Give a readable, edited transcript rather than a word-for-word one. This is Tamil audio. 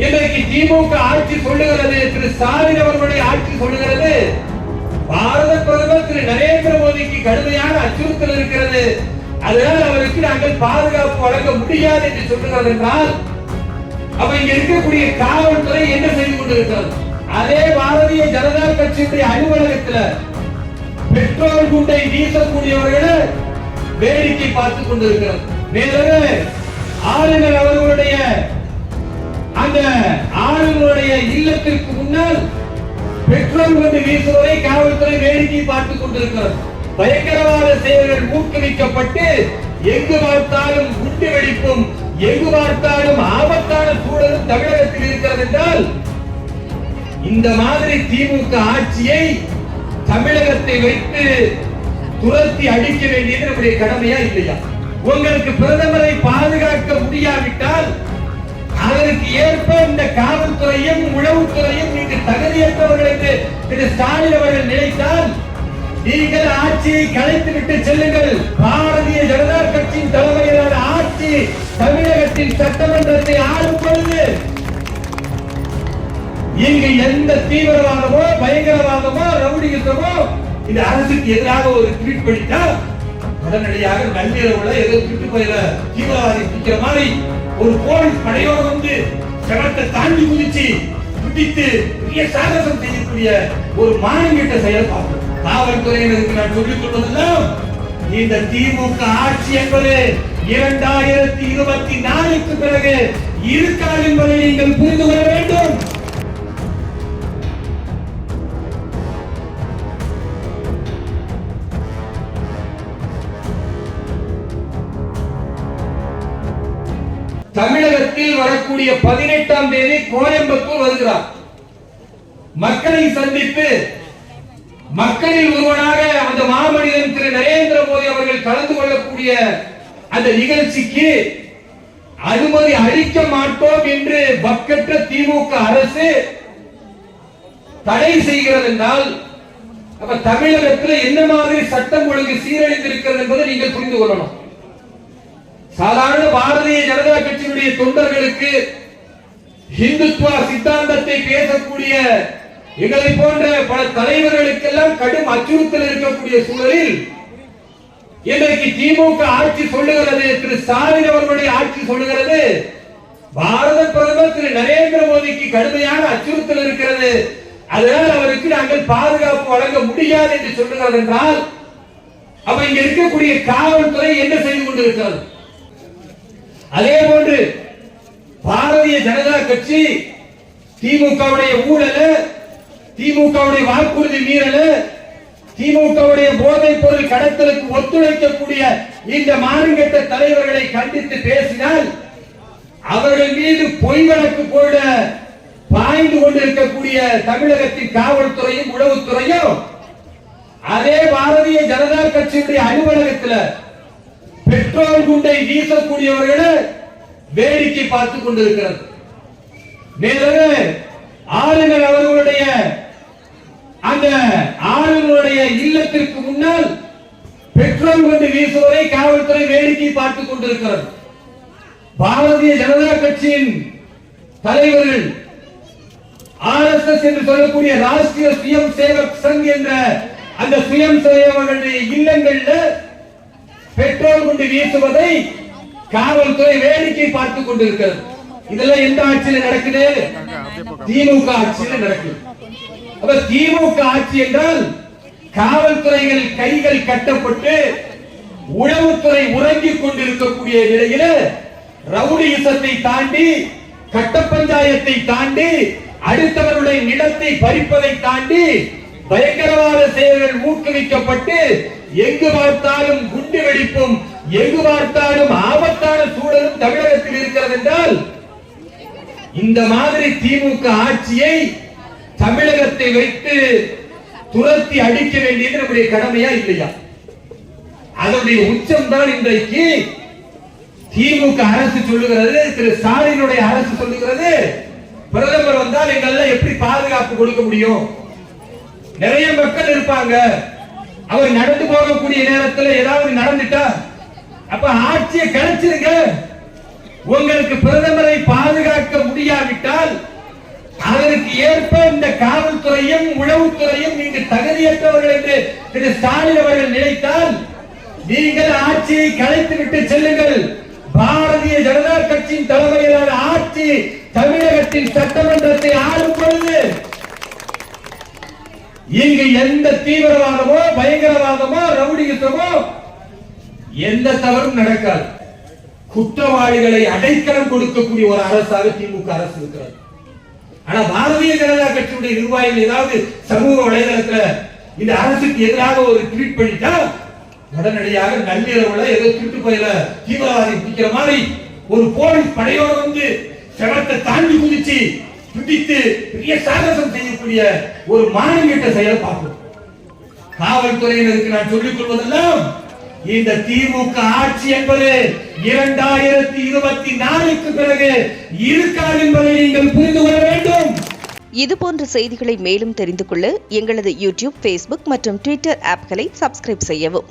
இன்றைக்கு திமுக ஆட்சி சொல்லுகிறது, திரு ஸ்டாலின் அவர்களுடைய ஆட்சி சொல்லுகிறது, பாரத பிரதமர் திரு நரேந்திர மோடிக்கு கடுமையான அச்சுறுத்தல் இருக்கிறது, அதனால் அவருக்கு நாங்கள் பாதுகாப்பு வழங்க முடியாது என்று சொல்லுகிறது என்றால், அப்ப இங்க இருக்கக்கூடிய காவல்துறை என்ன செய்து கொண்டிருக்கிறது? அதே பாரதிய ஜனதா கட்சியுடைய அலுவலகத்தில் பெட்ரோல் குண்டை வீசக்கூடியவர்களை வேடிக்கை பார்த்துக் கொண்டிருக்கிறது. மேலும் ஆளுநர் அவர்களுடைய அந்த ஆளுநருடைய இல்லத்திற்கு முன்னால் பெட்ரோல் குண்டு வீசுவதை காவல்துறை வேடிக்கை பார்த்துக் கொண்டிருக்கிறது. பயங்கரவாத செயல்கள் ஊக்குவிக்கப்பட்டு எங்கு பார்த்தாலும் குண்டு வெடிப்பும், எங்கு பார்த்தாலும் ஆபத்தான சூழலும் தமிழகத்தில் இருக்கிறது என்றால், இந்த மாதிரி திமுக ஆட்சியை தமிழகத்தை வைத்து துரத்தி அடிக்க வேண்டியது நம்முடைய கடமையா இல்லையா? உங்களுக்கு பிரதமரை பாதுகாக்க முடியாவிட்டால் அதற்கு ஏற்ப இந்த காவல்துறையும் உளவுத்துறையும் நீங்க தகுதியற்றவர்கள் என்று திரு ஸ்டாலின் அவர்கள் நினைத்தால் நீங்கள் ஆட்சியை கலைத்து விட்டு செல்லுங்கள். பாரதிய ஜனதா கட்சியின் தலைமையிலான ஆட்சி தமிழகத்தின் சட்டமன்றத்தை ஆளும் பொழுது இங்கு எந்த தீவிரவாதமோ பயங்கரவாதமோ ரவுடிசமோ இந்த அரசுக்கு எதிராக ஒரு ட்வீட் படித்தா உடனடியாக நள்ளிரவுல ஏதோ திருட்டு போயில தீவிரவாதி பிடிக்கிற மாதிரி ஒரு போலீஸ் படையோடு வந்து செவத்தை தாண்டி குதிச்சு குதித்து பெரிய சாகசம் செய்யக்கூடிய ஒரு மானங்கிட்ட செயல் பார்க்கிறோம். காவல்துறையினருக்கு நான் சொல்லிக் கொள்வதெல்லாம், இந்த திமுக ஆட்சி என்பது 2024க்கு பிறகு இருக்காது என்பதை நீங்கள் புரிந்து கொள்ள வேண்டும். தமிழகத்தில் வரக்கூடிய 18ஆம் தேதி கோயம்புத்தூர் வருகிறார். மக்களை சந்தித்து மக்களில் ஒருவனாக அந்த மாமனிதன் திரு நரேந்திர மோடி அவர்கள் கலந்து கொள்ளக்கூடிய அந்த நிகழ்ச்சிக்கு அனுமதி அளிக்க மாட்டோம் என்று வக்கற்ற திமுக அரசு தடை செய்கிறது என்றால், அப்ப தமிழகத்தில் என்ன மாதிரி சட்டம் ஒழுங்கு சீரழிந்திருக்கிறது என்பதை நீங்கள் புரிந்து கொள்ளணும். சாதாரண பாரதிய ஜனதா கட்சியினுடைய தொண்டர்களுக்கு இந்துத்துவ சித்தாந்தத்தை பேசக்கூடிய எங்களை போன்ற பல தலைவர்களுக்கெல்லாம் கடும் அச்சுறுத்தல் இருக்கக்கூடிய சூழலில் இன்றைக்கு திமுக ஆட்சி சொல்லுகிறது, திரு ஸ்டாலின் அவர்களுடைய ஆட்சி சொல்லுகிறது, பாரத பிரதமர் திரு நரேந்திர மோடிக்கு கடுமையான அச்சுறுத்தல் இருக்கிறது, அதனால் அவருக்கு நாங்கள் பாதுகாப்பு வழங்க முடியாது என்று சொல்லுகிறது என்றால், அப்ப இங்க இருக்கக்கூடிய காவல்துறை என்ன செய்து கொண்டிருக்கிறது? அதே போன்று பாரதிய ஜனதா கட்சி திமுகவுடைய ஊழல, திமுகவுடைய வாக்குறுதி மீறல, திமுகவுடைய போதைப் பொருள் கடத்தலுக்கு ஒத்துழைக்கக்கூடிய இந்த மானங்கெட்ட தலைவர்களை கண்டித்து பேசினால் அவர்கள் மீது பொய் வழக்கு போட பாய்ந்து கொண்டிருக்கக்கூடிய தமிழகத்தின் காவல்துறையும் உளவுத்துறையும் அதே பாரதிய ஜனதா கட்சியுடைய அலுவலகத்தில் பெட்ரோல் குண்டை வீசக்கூடியவர்களை வேடிக்கை பார்த்துக் கொண்டிருக்கிறது. மேலும் ஆளுநர் அவர்களுடைய அந்த ஆளுநருடைய இல்லத்திற்கு முன்னால் பெட்ரோல் குண்டு வீசுவதை காவல்துறை வேடிக்கை பார்த்துக் கொண்டிருக்கிறது. பாரதிய ஜனதா கட்சியின் தலைவர்கள் RSS என்று சொல்லக்கூடிய ராஷ்டிரிய சுயம் சேவக் சங் என்ற அந்த சுயம் சேவகர்களுடைய இல்லங்களில் பெட்ரோல் குண்டு வீசுவதை காவல்துறை வேடிக்கை பார்த்துக் கொண்டிருக்கிறது. இதெல்லாம் எந்த ஆட்சியில் நடக்குது? திமுக ஆட்சியில் நடக்குது. அப்ப திமுக ஆட்சி என்றால் காவல்துறைகள் கைகள் கட்டப்பட்டு உளவுத்துறை உறங்கிக் கொண்டிருக்கக்கூடிய நிலையில ரவுடிசத்தை தாண்டி, கட்ட பஞ்சாயத்தை தாண்டி, அடுத்தவருடைய நிலத்தை பறிப்பதை தாண்டி பயங்கரவாத செயல்கள் ஊக்குவிக்கப்பட்டு எங்கு பார்த்தாலும் குண்டு வெடிப்பும், எங்கு பார்த்தாலும் ஆபத்தான சூழலும் தமிழகத்தில் இருக்கிறது என்றால், இந்த மாதிரி திமுக ஆட்சியை தமிழகத்தை வைத்து துரத்தி அடிக்க வேண்டியது நம்முடைய கடமையா இல்லையா? அதனுடைய உச்சம் தான் இன்றைக்கு திமுக அரசு சொல்லுகிறது, திரு ஸ்டாலினுடைய அரசு சொல்லுகிறது, பிரதமர் வந்தால் எங்கெல்லாம் எப்படி பாதுகாப்பு கொடுக்க முடியும்? நிறைய மக்கள் இருப்பாங்க, அவர் நடந்து போகக்கூடிய நேரத்தில் ஏதாவது நடந்துட்டா அப்ப ஆட்சியை கலைச்சிருங்க. உங்களுக்கு பிரதமரை பாதுகாக்க முடியாவிட்டால் காவல்துறையும் உளவுத்துறையும் இங்கு தகுதியற்றவர்கள் என்று திரு ஸ்டாலின் அவர்கள் நினைத்தால் நீங்கள் ஆட்சியை கலைத்துவிட்டு செல்லுங்கள். பாரதிய ஜனதா கட்சியின் தலைமையிலான ஆட்சி தமிழகத்தின் சட்டமன்றத்தை ஆளும் பொழுது இங்கு எந்த தீவிரவாதமோ பயங்கரவாதமோ ரவுடிசமோ எந்த தவறும் நடக்காது. குற்றவாளிகளை அடைக்கலம் கொடுக்கக்கூடிய ஒரு அரசாக திமுக அரசு இருக்கிறது. ஆனா பாரதிய ஜனதா கட்சியுடைய நிர்வாகிகள் ஏதாவது சமூக வலைதளத்துல இந்த அரசுக்கு எதிராக ஒரு ட்வீட் பண்ணிட்டா உடனடியாக நள்ளிரவுல ஏதோ திருட்டு பயில தீவிரவாதி பிடிக்கிற மாதிரி ஒரு போலீஸ் படையோடு வந்து செவத்தை தாண்டி குதிச்சு பிடித்து பெரிய சாகசம் செய்யக்கூடிய ஒரு மானங்கெட்ட செயலை பார்க்கிறோம். காவல்துறையினருக்கு நான் சொல்லிக் கொள்வதெல்லாம் இந்த திமுக ஆட்சி என்பது 2024க்கு பிறகு இருக்காது என்பதை நீங்கள் புரிந்து கொள்ள வேண்டும். இதுபோன்ற செய்திகளை மேலும் தெரிந்து கொள்ள எங்களது யூடியூப், Facebook மற்றும் Twitter ஆப்களை சப்ஸ்கிரைப் செய்யவும்.